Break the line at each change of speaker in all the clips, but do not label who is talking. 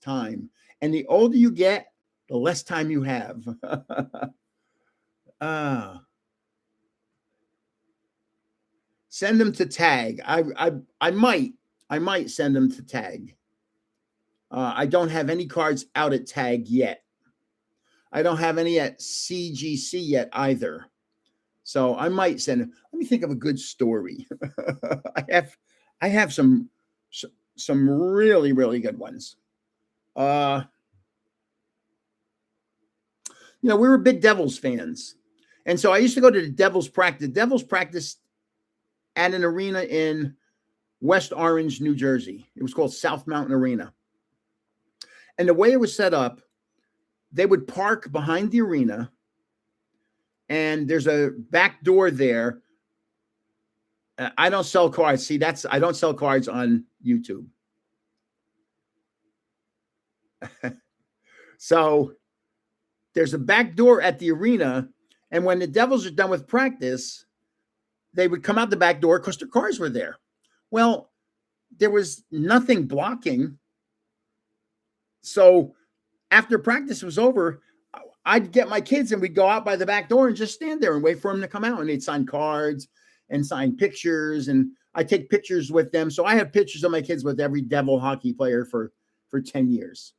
time. And the older you get, the less time you have. uh, Send them to tag. I might send them to tag. I don't have any cards out at tag yet. I don't have any at CGC yet either. So I might send them. Let me think of a good story. I have some really, really good ones. We were big Devils fans. And so I used to go to the Devils practice at an arena in West Orange, New Jersey. It was called South Mountain Arena. And the way it was set up, they would park behind the arena, and there's a back door there. I don't sell cards. See, I don't sell cards on YouTube. So there's a back door at the arena, and when the Devils are done with practice, they would come out the back door because their cars were there. Well, there was nothing blocking. So after practice was over, I'd get my kids and we'd go out by the back door and just stand there and wait for them to come out. And they'd sign cards and sign pictures. And I take pictures with them. So I have pictures of my kids with every Devil hockey player for 10 years.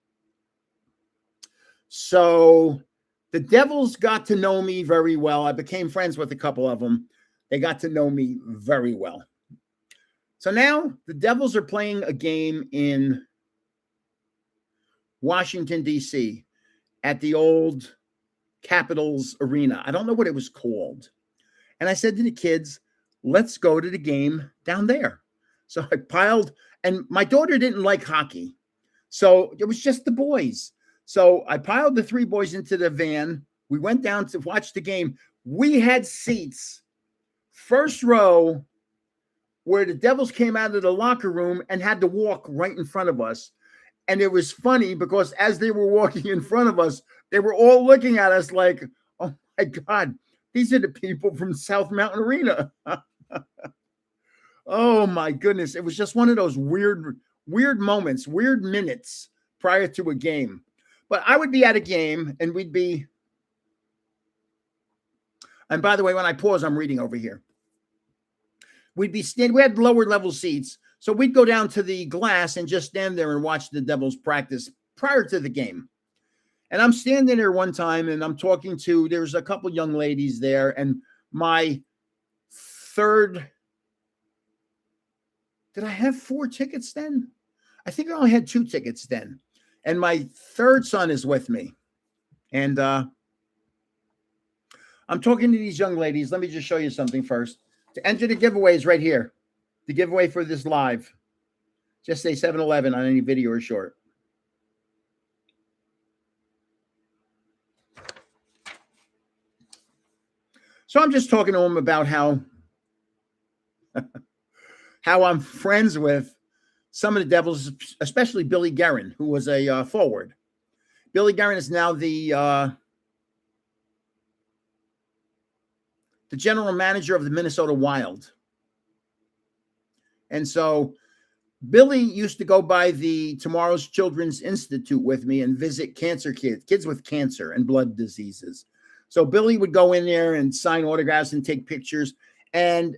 So the Devils got to know me very well. I became friends with a couple of them. They got to know me very well. So now the Devils are playing a game in Washington, D.C. at the old Capitals Arena. I don't know what it was called. And I said to the kids, let's go to the game down there. So I piled, and my daughter didn't like hockey. So it was just the boys. So I piled the three boys into the van. We went down to watch the game. We had seats, first row, where the Devils came out of the locker room and had to walk right in front of us. And it was funny because as they were walking in front of us, they were all looking at us like, oh my God, these are the people from South Mountain Arena. Oh my goodness. It was just one of those weird moments, weird minutes prior to a game. But I would be at a game and we'd be, and by the way, when I pause, I'm reading over here. We'd be standing, we had lower level seats. So we'd go down to the glass and just stand there and watch the Devils practice prior to the game. And I'm standing there one time and I'm talking to, there's a couple young ladies there. And my third, did I have 4 tickets then? I think I only had 2 tickets then. And my third son is with me. And I'm talking to these young ladies. Let me just show you something first. To enter the giveaways right here. The giveaway for this live. Just say 7-Eleven on any video or short. So I'm just talking to them about how I'm friends with some of the Devils, especially Billy Guerin, who was a forward. Billy Guerin is now the general manager of the Minnesota Wild. And so Billy used to go by the Tomorrow's Children's Institute with me and visit cancer kids with cancer and blood diseases. So Billy would go in there and sign autographs and take pictures. And,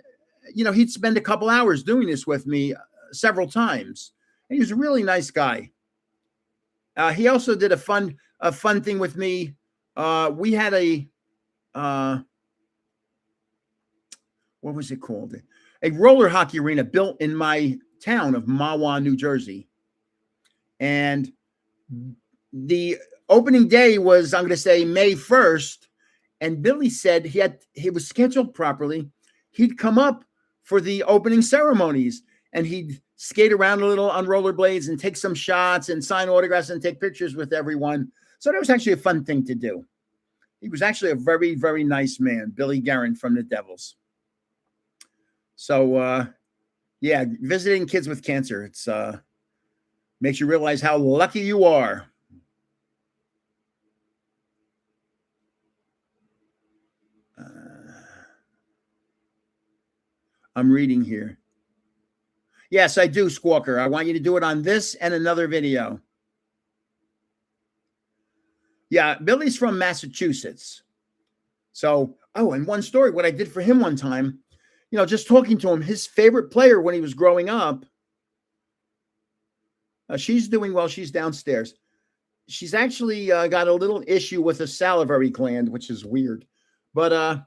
he'd spend a couple hours doing this with me several times. And he was a really nice guy. He also did a fun thing with me. We had what was it called? A roller hockey arena built in my town of Mahwah, New Jersey. And the opening day was, I'm going to say, May 1st. And Billy said he was scheduled properly. He'd come up for the opening ceremonies and he'd skate around a little on rollerblades and take some shots and sign autographs and take pictures with everyone. So that was actually a fun thing to do. He was actually a very, very nice man, Billy Guerin from the Devils. So, yeah, visiting kids with cancer, it's makes you realize how lucky you are. I'm reading here. Yes, I do, Squawker. I want you to do it on this and another video. Yeah, Billy's from Massachusetts. So, oh, and one story, what I did for him one time, just talking to him, his favorite player when he was growing up, she's doing well. She's downstairs. She's actually got a little issue with a salivary gland, which is weird. But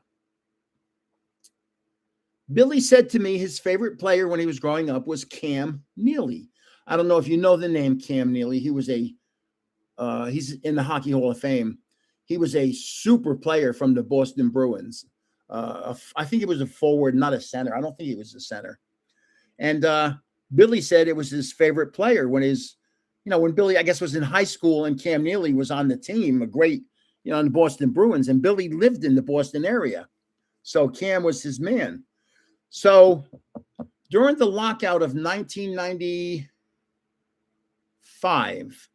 Billy said to me his favorite player when he was growing up was Cam Neely. I don't know if you know the name Cam Neely. He was he's in the Hockey Hall of Fame. He was a super player from the Boston Bruins. I think he was a forward, not a center. I don't think he was a center. And Billy said it was his favorite player when when Billy, I guess, was in high school and Cam Neely was on the team, a great, in the Boston Bruins. And Billy lived in the Boston area. So Cam was his man. So during the lockout of 1995,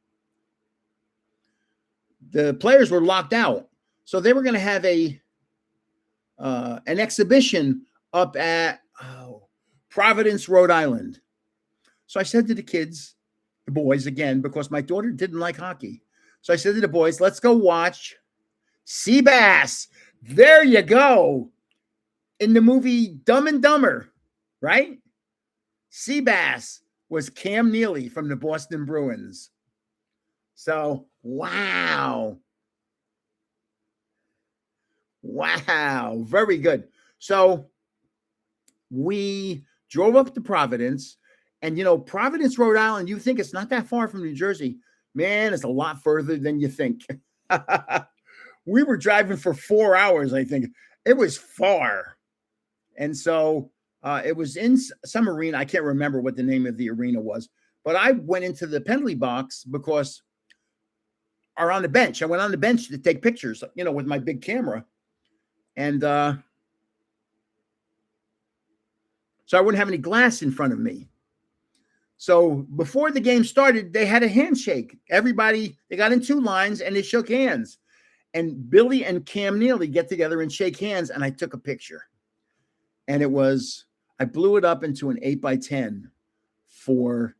the players were locked out. So they were going to have an exhibition up at Providence, Rhode Island. So I said to the kids, the boys again, because my daughter didn't like hockey. So I said to the boys, let's go watch Seabass. There you go. In the movie Dumb and Dumber, right? Seabass was Cam Neely from the Boston Bruins. So, wow. Wow. Very good. So we drove up to Providence. And, Providence, Rhode Island, you think it's not that far from New Jersey. Man, it's a lot further than you think. We were driving for 4 hours, I think. It was far. And so it was in some arena. I can't remember what the name of the arena was. But I went into the penalty box or on the bench. I went on the bench to take pictures, with my big camera. And so I wouldn't have any glass in front of me. So before the game started, they had a handshake. Everybody, they got in two lines and they shook hands. And Billy and Cam Neely get together and shake hands. And I took a picture. And I blew it up into an 8x10 for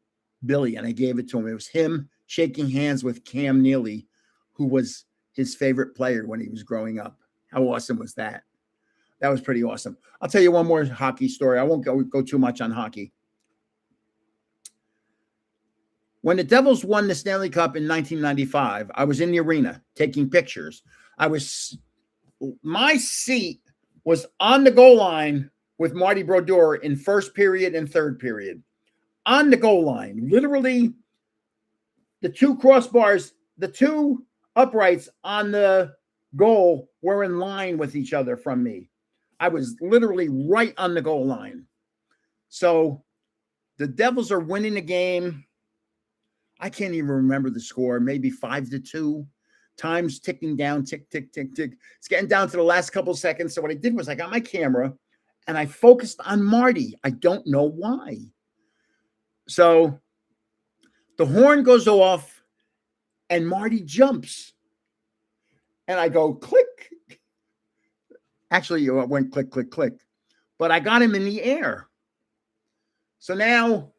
Billy. And I gave it to him. It was him shaking hands with Cam Neely, who was his favorite player when he was growing up. How awesome was that? That was pretty awesome. I'll tell you one more hockey story. I won't go too much on hockey. When the Devils won the Stanley Cup in 1995, I was in the arena taking pictures. My seat was on the goal line with Marty Brodeur in first period and third period. On the goal line, literally the two crossbars, the two uprights on the goal were in line with each other from me. I was literally right on the goal line. So the Devils are winning the game. I can't even remember the score, maybe 5-2. Time's ticking down, tick, tick, tick, tick. It's getting down to the last couple seconds. So what I did was I got my camera and I focused on Marty. I don't know why. So the horn goes off and Marty jumps. And I go, click. Actually, it went click, click, click. But I got him in the air. So now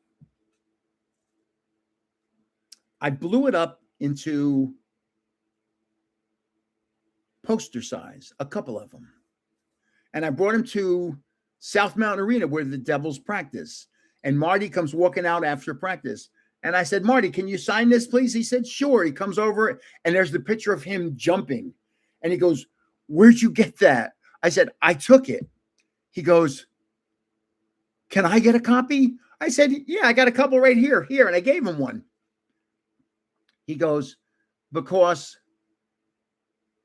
I blew it up into poster size, a couple of them. And I brought him to South Mountain Arena where the Devils practice. And Marty comes walking out after practice. And I said, Marty, can you sign this, please? He said, sure. He comes over and there's the picture of him jumping. And he goes, where'd you get that? I said, I took it. He goes, can I get a copy? I said, yeah, I got a couple right here. And I gave him one. He goes, because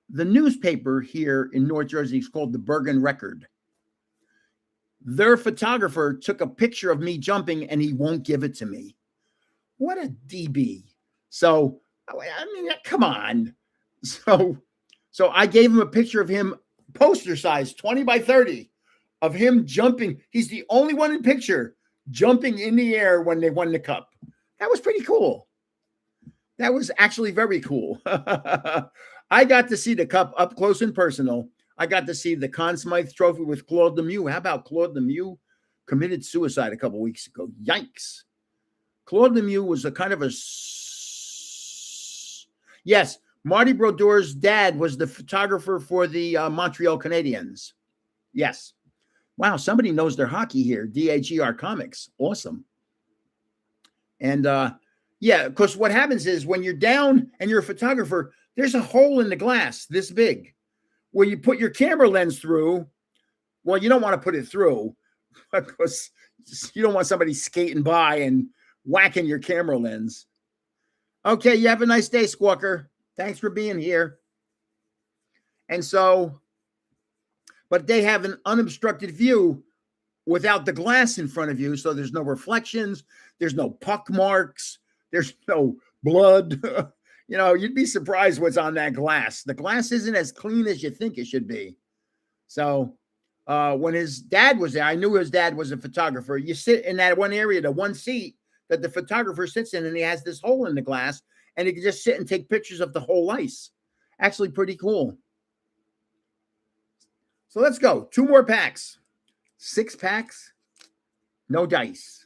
the newspaper here in North Jersey is called the Bergen Record. Their photographer took a picture of me jumping and he won't give it to me. What a DB. So, I mean, come on. So I gave him a picture of him, poster size, 20x30, of him jumping. He's the only one in picture jumping in the air when they won the cup. That was pretty cool. That was actually very cool. I got to see the cup up close and personal. I got to see the Conn Smythe Trophy with Claude Lemieux. How about Claude Lemieux committed suicide a couple weeks ago? Yikes. Claude Lemieux was a kind of a... Yes, Marty Brodeur's dad was the photographer for the Montreal Canadiens. Yes. Wow, somebody knows their hockey here. DAGR Comics. Awesome. And yeah, because what happens is when you're down and you're a photographer, there's a hole in the glass this big where you put your camera lens through. Well, you don't want to put it through because you don't want somebody skating by and whacking your camera lens. Okay, you have a nice day, Squawker. Thanks for being here. And so, but they have an unobstructed view without the glass in front of you. So there's no reflections. There's no puck marks. There's no blood. You know, you'd be surprised what's on that glass. The glass isn't as clean as you think it should be. So when his dad was there, I knew his dad was a photographer. You sit in that one area, the one seat that the photographer sits in, and he has this hole in the glass, and he can just sit and take pictures of the whole ice. Actually pretty cool. So let's go. 2 more packs. 6 packs, no dice.